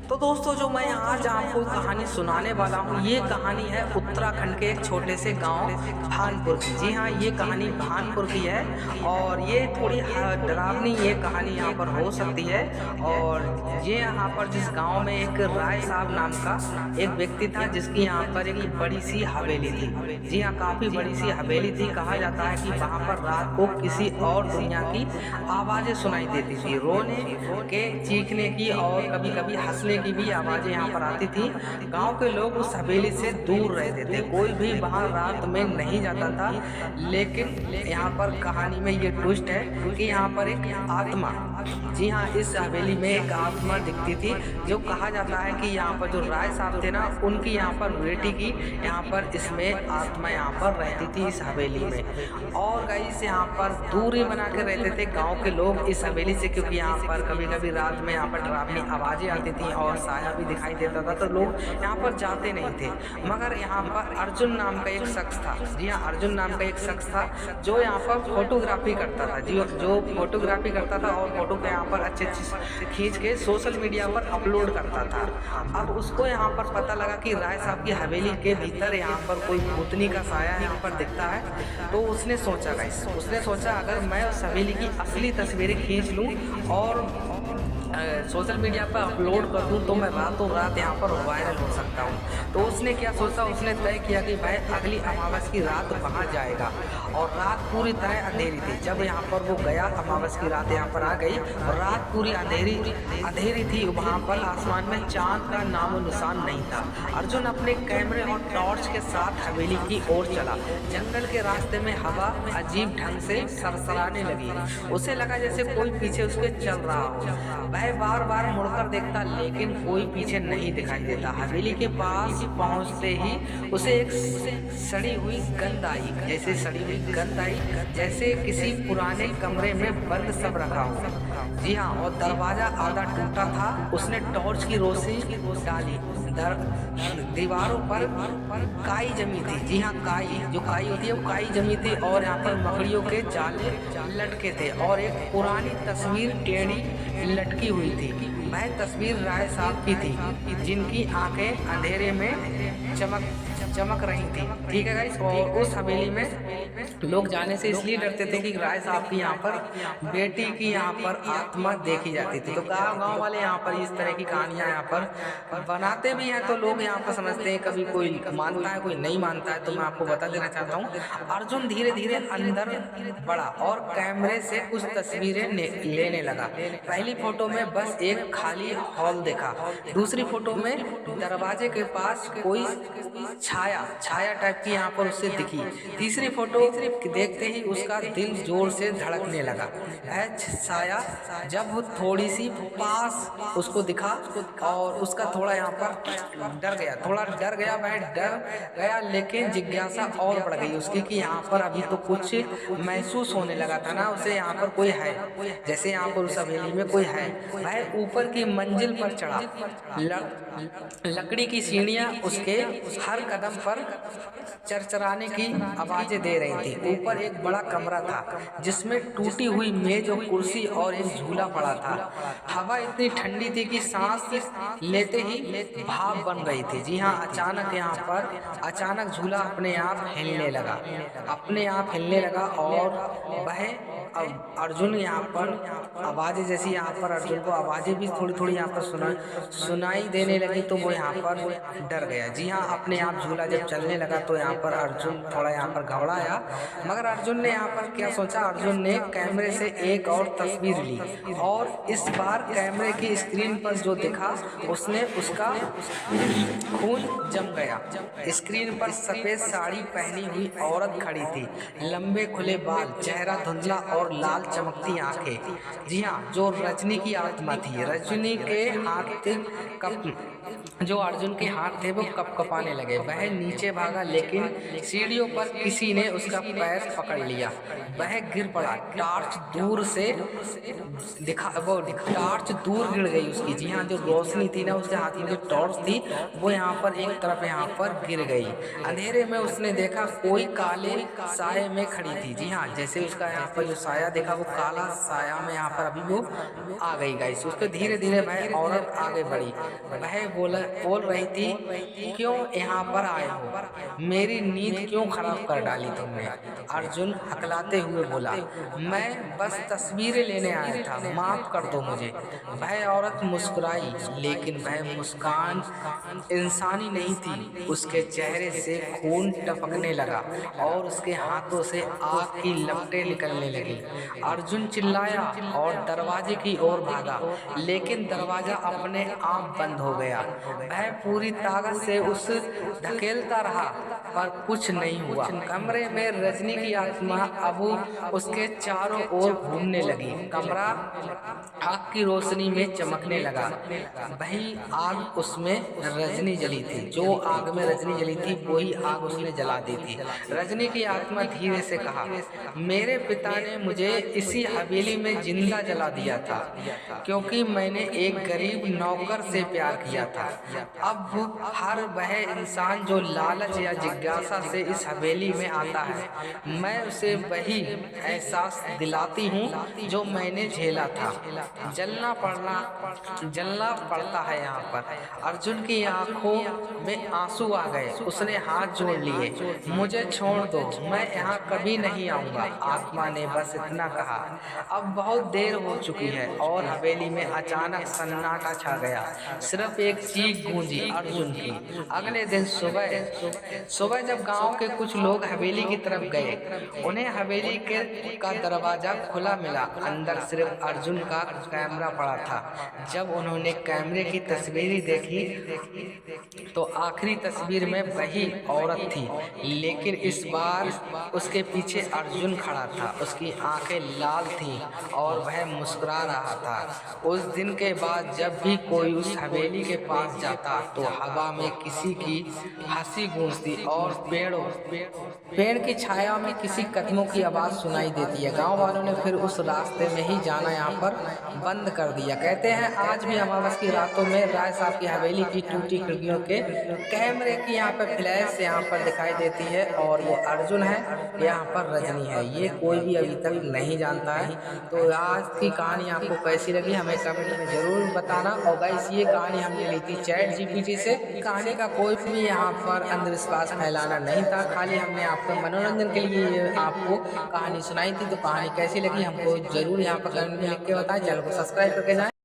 तो दोस्तों, जो मैं आज आपको कहानी सुनाने वाला हूँ, ये कहानी है उत्तराखंड के एक छोटे से गांव भानपुर की। जी हाँ, ये कहानी भानपुर की है और ये थोड़ी डरावनी ये कहानी यहाँ पर हो सकती है। और ये यहाँ पर जिस गांव में एक राय साहब नाम का एक व्यक्ति था, जिसकी यहाँ पर एक बड़ी सी हवेली थी। जी हाँ, काफ़ी बड़ी सी हवेली थी। कहा जाता है कि वहाँ पर रात को किसी और दुनिया की आवाज़ें सुनाई देती थी, रोने के, चीखने की और कभी कभी हंसने की भी आवाज़ें यहाँ पर आती थी। गांव के लोग उस हवेली से दूर रहते थे, कोई भी वहाँ रात में नहीं जाता था। लेकिन यहाँ पर कहानी में ये ट्विस्ट है कि यहाँ पर एक आत्मा, जी हाँ, इस हवेली में एक आत्मा दिखती थी। जो कहा जाता है कि यहाँ पर जो राय साहब थे ना, उनकी यहाँ पर बेटी की यहाँ पर इसमें आत्मा यहाँ पर रहती थी इस हवेली में। और गाइस, यहाँ पर दूरी बना के रहते थे गांव के लोग इस हवेली से, क्योंकि यहाँ पर कभी कभी रात में यहाँ पर डरावनी आवाज़ें आती थी और साया भी दिखाई देता था, तो लोग यहाँ पर जाते नहीं थे। मगर यहाँ पर अर्जुन नाम का एक शख्स था। जी हाँ, अर्जुन नाम का एक शख्स था जो यहाँ पर फोटोग्राफी करता था। जी, जो फोटोग्राफी करता था और फोटो को यहाँ पर अच्छे अच्छे खींच के सोशल मीडिया पर अपलोड करता था। अब उसको यहाँ पर पता लगा कि राय साहब की हवेली के भीतर यहाँ पर कोई भूतनी का साया यहाँ पर दिखता है। तो उसने सोचा अगर मैं उस हवेली की असली तस्वीरें खींच लूँ और सोशल मीडिया पर अपलोड कर दूँ तो मैं रातों रात यहाँ पर वायरल हो सकता हूँ। तो उसने क्या सोचा, उसने तय किया कि भाई अगली अमावस की रात वहाँ जाएगा। और रात पूरी तरह अंधेरी थी। जब यहाँ पर वो गया, अमावस की रात यहाँ पर आ गई और रात पूरी अंधेरी थी। वहाँ पर आसमान में चांद का नामो निशान नहीं था। अर्जुन अपने कैमरे और टॉर्च के साथ हवेली की ओर चला। जंगल के रास्ते में हवा अजीब ढंग से सरसराने लगी। उसे लगा जैसे कोई पीछे उसके चल रहा हो। वह बार बार मुड़कर देखता, लेकिन कोई पीछे नहीं दिखाई देता। हवेली के पास पहुंचते ही उसे एक सड़ी हुई गंध आई, जैसे किसी पुराने कमरे में बंद सब रखा हो। जी हाँ, और दरवाजा आधा टूटा था। उसने टॉर्च की रोशनी डाली। दीवारों पर काई जमी थी। जी हाँ, जो काई होती है वो काई जमी थी और यहाँ पर मकड़ियों के जाले लटके थे और एक पुरानी तस्वीर टेढ़ी लटकी हुई थी। वह तस्वीर राय साहब की थी, जिनकी आंखें अंधेरे में चमक रही थी। ठीक है गाइस, और उस हवेली में लोग जाने से इसलिए डरते थे कि राय साहब की यहाँ पर बेटी की यहाँ पर आत्मा देखी जाती थी। तो गाँव वाले यहाँ पर इस तरह की कहानियाँ यहाँ पर बनाते भी हैं, तो लोग यहाँ पर समझते हैं, कभी कोई मानता है कोई नहीं मानता है। तो मैं आपको बता देना चाहता हूँ, अर्जुन धीरे धीरे अंदर बढ़ा और कैमरे से कुछ तस्वीरें लेने लगा। पहली फोटो में बस एक खाली हॉल देखा। दूसरी फोटो में दरवाजे के पास कोई छाया टाइप की यहाँ पर उससे दिखी। तीसरी फोटो देखते ही उसका दिल जोर से धड़कने लगा। छाया जब थोड़ी सी पास उसको दिखा और उसका थोड़ा यहाँ पर डर गया। वह डर गया, लेकिन जिज्ञासा और बढ़ गई उसकी कि यहाँ पर अभी तो कुछ महसूस होने लगा था ना, उसे यहाँ पर कोई है, जैसे यहाँ पर उस हवेली में कोई है। वह ऊपर की मंजिल पर चढ़ा। लकड़ी की सीढ़ियाँ उसके हर कदम पर चरचराने की आवाजें दे रही थी। ऊपर एक बड़ा कमरा था जिसमें टूटी हुई मेज और कुर्सी और एक झूला पड़ा था। हवा इतनी ठंडी थी कि सांस लेते ही भाप बन गई थी। जी हाँ, अचानक झूला अपने आप हिलने लगा और वह अर्जुन यहाँ पर आवाज़ें, जैसी यहाँ पर अर्जुन को आवाज़ें भी थोड़ी थोड़ी यहाँ पर सुनाई देने लगी, तो वो यहाँ पर डर गया। जी हाँ, अपने आप झूला जब चलने लगा तो यहाँ पर अर्जुन थोड़ा यहाँ पर घबराया। मगर अर्जुन ने यहाँ पर क्या सोचा, अर्जुन ने कैमरे से एक और तस्वीर ली और इस बार कैमरे की स्क्रीन पर जो दिखा उसने उसका खून जम गया। स्क्रीन पर सफ़ेद साड़ी पहनी हुई औरत खड़ी थी, लंबे खुले बाल, चेहरा धुंधला और लाल चमकती आंखें। जी हाँ, जो रजनी की आत्मा थी। रजनी के हाथ जो अर्जुन के हाथ थे वो कपकपाने लगे। वह नीचे भागा, लेकिन सीढ़ियों पर किसी ने उसका पैर पकड़ लिया, वह गिर पड़ा। टॉर्च दूर से टॉर्च दूर गिर गई उसकी। जी हाँ, जो रोशनी थी ना, उसके हाथ में जो टॉर्च थी वो यहाँ पर एक तरफ यहाँ पर गिर गई। अंधेरे में उसने देखा कोई काले साये में खड़ी थी। जी हाँ, जैसे उसका यहाँ पर जो साया देखा वो काला साया में यहाँ पर अभी वो आ गई गाइस। उसको धीरे धीरे वह औरत आगे बढ़ी। वह बोल रही थी, क्यों यहाँ पर आए हो, मेरी नींद क्यों खराब कर डाली तुमने। अर्जुन हकलाते हुए बोला, मैं बस तस्वीरें लेने आया था, माफ कर दो मुझे। वह औरत मुस्कुराई, लेकिन वह मुस्कान इंसानी नहीं थी। उसके चेहरे से खून टपकने लगा और उसके हाथों से आग की लपटें निकलने लगी। अर्जुन चिल्लाया और दरवाजे की ओर भागा, लेकिन दरवाजा अपने आप बंद हो गया। वह पूरी ताकत से उस धकेलता रहा, पर कुछ नहीं हुआ। कमरे में रजनी की आत्मा अब उसके चारों ओर घूमने लगी। कमरा आग की रोशनी में चमकने लगा। वही आग उसमें रजनी जली थी। जो आग में रजनी जली थी वही आग उसने जला दी थी। रजनी की आत्मा धीरे से कहा, मेरे पिता ने मुझे इसी हवेली में जिंदा जला दिया था, क्योंकि मैंने एक गरीब नौकर से प्यार किया था। अब हर वह इंसान जो लालच या जिज्ञासा से इस हवेली में आता है, मैं उसे वही एहसास दिलाती हूँ जो मैंने झेला था। जलना पड़ता है यहाँ पर। अर्जुन की आंखों में आंसू आ गए। उसने हाथ जोड़ लिए, मुझे छोड़ दो, मैं यहाँ कभी नहीं आऊँगा। आत्मा ने बस इतना कहा। अब बहुत देर हो चुकी है और हवेली में अचानक सन्नाटा छा गया। सिर्फ एक चीख गूंजी, अर्जुन की। अगले दिन सुबह जब गांव के कुछ लोग हवेली की तरफ गए, उन्हें हवेली का दरवाजा खुला मिला। अंदर सिर्फ अर्जुन का कैमरा पड़ा था। जब उन्होंने कैमरे की तस्वीरें देखी तो आखिरी तस्वीर में वही औरत थी, लेकिन इस बार उसके पीछे अर्जुन खड़ा था। उसकी आंखें लाल थीं और वह मुस्कुरा रहा था। उस दिन के बाद जब भी कोई उस हवेली के पास जाता तो हवा में किसी की हंसी गूंजती और पेड़ की छाया में किसी कदमों की आवाज़ सुनाई देती है। गांव वालों ने फिर उस रास्ते में ही जाना यहाँ पर बंद कर दिया। कहते हैं आज भी अमावस की रातों में राय साहब की हवेली की टूटी खिड़कियों के कैमरे की यहाँ पर फ्लैश यहाँ पर दिखाई देती है, और वो अर्जुन है, यहाँ पर रजनी है। ये कोई भी अभी तक नहीं जानता है। तो आज की कहानी आपको कैसी लगी हमें कमेंट में ज़रूर बताना। और गाइस, ये कहानी हमने ली थी ChatGPT से। कहानी का कोई भी यहाँ पर अंधविश्वास फैलाना नहीं था, खाली हमने आपको मनोरंजन के लिए आपको कहानी सुनाई थी। तो कहानी कैसी लगी हमको ज़रूर यहाँ पर कमेंट में लिख के बताएं। चैनल को सब्सक्राइब करके जाएं।